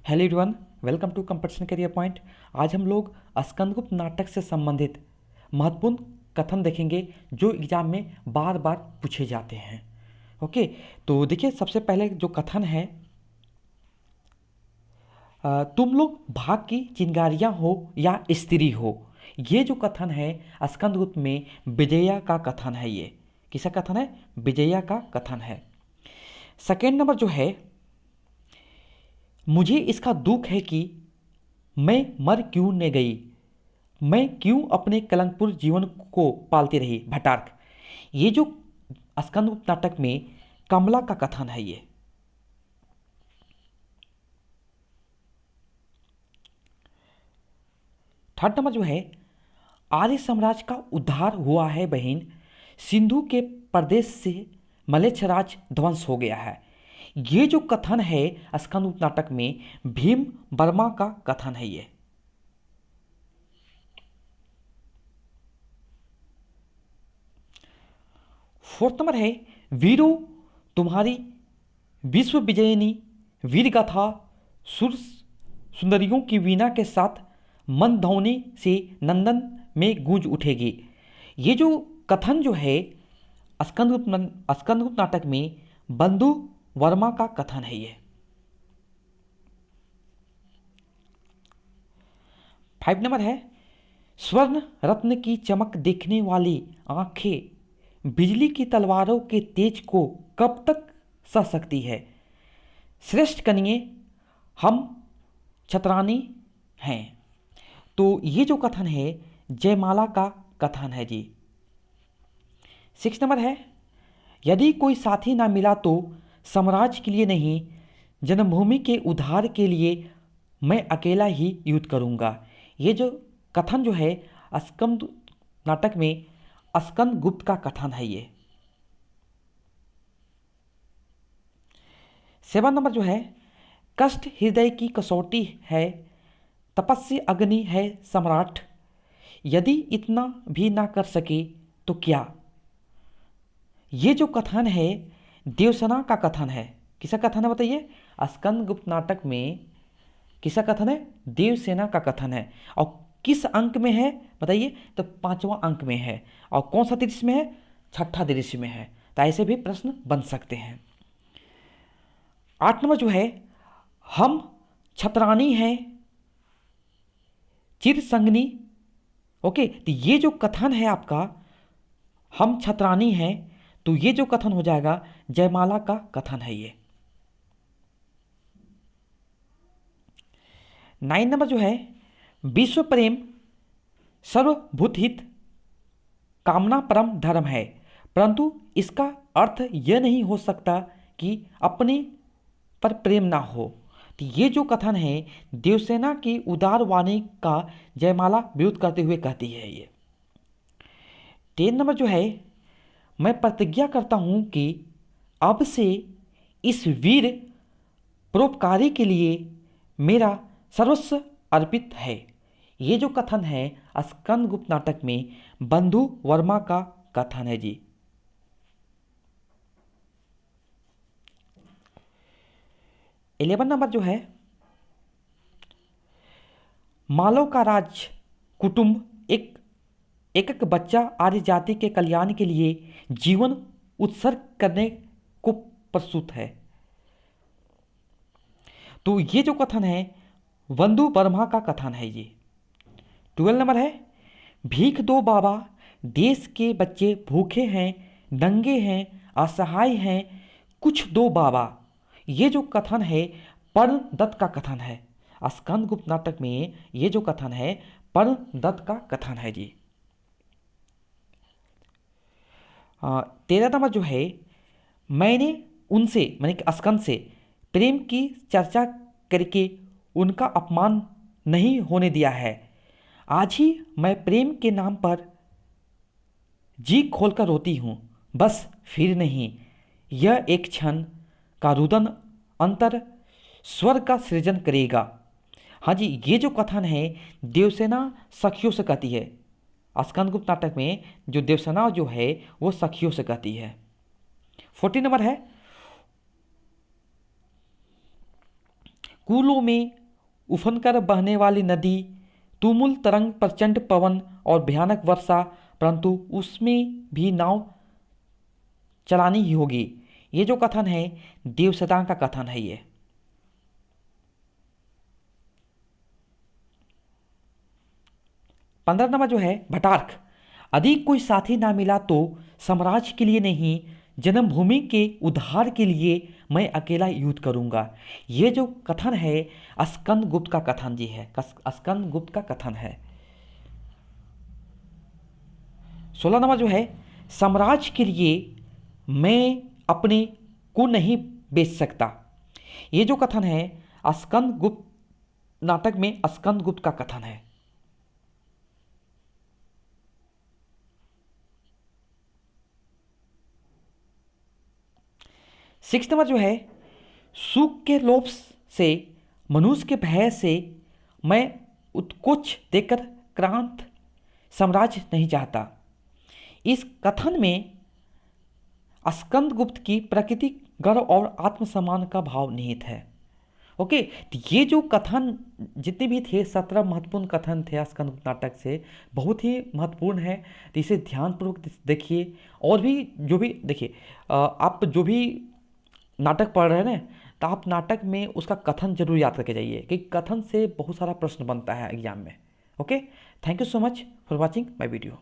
Hello everyone, welcome to competition career point. आज हम लोग स्कंदगुप्त नाटक से संबंधित महत्वपूर्ण कथन देखेंगे जो एग्जाम में बार बार पूछे जाते हैं। ओके, तो देखिए सबसे पहले जो कथन है, तुम लोग भाग की चिंगारियाँ हो या स्त्री हो। ये जो कथन है स्कंदगुप्त में विजया का कथन है। ये किसका कथन है? विजया का कथन है। सेकेंड नंबर जो है, मुझे इसका दुख है कि मैं मर क्यों न गई, मैं क्यों अपने कलंकपूर्ण जीवन को पालती रही। भटार्क। ये जो स्कंदगुप्त नाटक में कमला का कथन है। ये थर्ड नंबर जो है, आर्य साम्राज्य का उद्धार हुआ है बहन, सिंधु के प्रदेश से मलेच्छराज ध्वंस हो गया है। ये जो कथन है स्कंदगुप्त नाटक में भीम वर्मा का कथन है। ये फोर्थ नंबर है, वीरो तुम्हारी विश्व विजयिनी वीर गाथा सुर सुंदरियों की वीणा के साथ मंदध्वनि से नंदन में गूंज उठेगी। ये जो कथन जो है स्कंदगुप्त नाटक में बंधु वर्मा का कथन है। ये 5 नंबर है, स्वर्ण रत्न की चमक देखने वाली आंखें बिजली की तलवारों के तेज को कब तक सह सकती है। श्रेष्ठ कनिये हम छतरानी हैं। तो ये जो कथन है जयमाला का कथन है जी। 6 नंबर है, यदि कोई साथी ना मिला तो साम्राज्य के लिए नहीं, जन्मभूमि के उद्धार के लिए मैं अकेला ही युद्ध करूंगा। ये जो कथन जो है स्कंद नाटक में स्कंदगुप्त का कथन है। ये 7 नंबर जो है, कष्ट हृदय की कसौटी है, तपस्वी अग्नि है सम्राट, यदि इतना भी ना कर सके तो क्या। ये जो कथन है देवसेना का कथन है। किसका कथन है बताइए? स्कंदगुप्त नाटक में किसका कथन है? देवसेना का कथन है। और किस अंक में है बताइए? तो 5वां अंक में है। और कौन सा दृश्य में है? 6ठा दृश्य में है। तो ऐसे भी प्रश्न बन सकते हैं। 8 नंबर जो है, हम छतरानी हैं चिर संगनी। ओके, तो ये जो कथन है आपका हम छतरानी हैं, तो ये जो कथन हो जाएगा जयमाला का कथन है। ये 9 नंबर जो है, विश्व प्रेम सर्वभूत हित कामना परम धर्म है, परंतु इसका अर्थ यह नहीं हो सकता कि अपने पर प्रेम ना हो। तो ये जो कथन है देवसेना की उदार वाणी का जयमाला विरोध करते हुए कहती है। ये 10 नंबर जो है, मैं प्रतिज्ञा करता हूं कि अब से इस वीर परोपकारी के लिए मेरा सर्वस्व अर्पित है। ये जो कथन है स्कंदगुप्त नाटक में बंधु वर्मा का कथन है जी। 11 नंबर जो है, मालव का राज कुटुंब एक एक बच्चा आर्य जाति के कल्याण के लिए जीवन उत्सर्ग करने को प्रस्तुत है। तो ये जो कथन है बंधु वर्मा का कथन है। ये 12 नंबर है, भीख दो बाबा, देश के बच्चे भूखे हैं, नंगे हैं, असहाय हैं, कुछ दो बाबा। ये जो कथन है पर्ण दत्त का कथन है। स्कंदगुप्त नाटक में ये जो कथन है पर्ण दत्त का कथन है जी। 13 नंबर जो है, मैंने उनसे माने कि स्कंद से प्रेम की चर्चा करके उनका अपमान नहीं होने दिया है। आज ही मैं प्रेम के नाम पर जी खोलकर रोती हूँ, बस फिर नहीं। यह एक क्षण का रुदन अंतर स्वर्ग का सृजन करेगा। हाँ जी, ये जो कथन है देवसेना सखियों से कहती है। स्कंदगुप्त नाटक में जो देवसेना जो है वो सखियों से कहती है। 14 नंबर है, कुलों में उफनकर बहने वाली नदी, तुमुल तरंग, प्रचंड पवन और भयानक वर्षा, परंतु उसमें भी नाव चलानी ही होगी। ये जो कथन है देवसदा का कथन है ये। पंद्रह नंबर जो है भटार्क, अधिक कोई साथी ना मिला तो साम्राज्य के लिए नहीं, जन्मभूमि के उद्धार के लिए मैं अकेला युद्ध करूंगा। ये जो कथन है स्कंदगुप्त का कथन जी है, स्कंदगुप्त का कथन है। 16 नंबर जो है साम्राज्य के लिए मैं अपने को नहीं बेच सकता। ये जो कथन है स्कंदगुप्त नाटक में स्कंदगुप्त का कथन है। सिक्स नंबर जो है सुख के लोभ से, मनुष्य के भय से मैं उत्कोच देकर क्रांत साम्राज्य नहीं चाहता। इस कथन में स्कंदगुप्त की प्रकृति, गर्व और आत्मसम्मान का भाव निहित है। ओके, तो ये जो कथन जितने भी थे 17 महत्वपूर्ण कथन थे स्कंदगुप्त नाटक से, बहुत ही महत्वपूर्ण है। तो इसे ध्यानपूर्वक देखिए। और भी जो भी देखिए, आप जो भी नाटक पढ़ रहे हैं ना, तो आप नाटक में उसका कथन जरूर याद करके जाइए, कि कथन से बहुत सारा प्रश्न बनता है एग्जाम में। Okay, thank you so much for watching my video.